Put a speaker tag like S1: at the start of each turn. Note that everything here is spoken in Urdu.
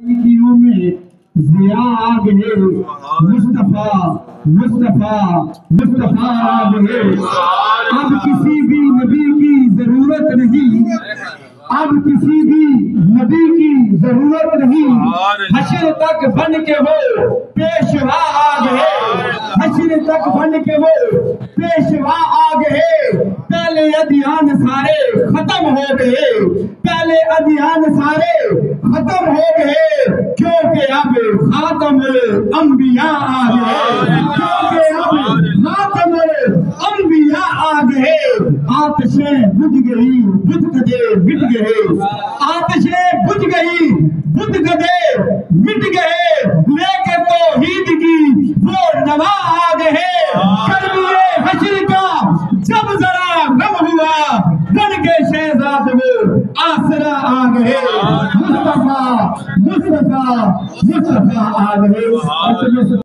S1: نیکیوں میں ضیا آ گئے، مصطفیٰ مصطفیٰ مصطفیٰ آ گئے۔ اب کسی بھی نبی کی ضرورت نہیں، اب کسی بھی نبی کی ضرورت نہیں، حشر تک بن کے وہ پیشوا آ گئے، حشر تک بن کے وہ پیشوا آ گئے۔ پہلے ادیان سارے ختم ہو گئے، پہلے ادیان سارے ختم ہو گئے، کیونکہ اب خاتم الانبیاء آ گئے، کیونکہ اب خاتم الانبیاء آ گئے۔ آتشیں بجھ گئی، بت گدے مٹ گئے، آتشیں بجھ گئی، بت گدے مٹ گئے، لے کے توحید کی وہ نوا آ گئے۔ کربیے حشر کا جب ذرا غم ہوا، بن کے شہزاد وہ آسرا آ گئے۔ مصطفیٰ مصطفیٰ مصطفیٰ آ گئے۔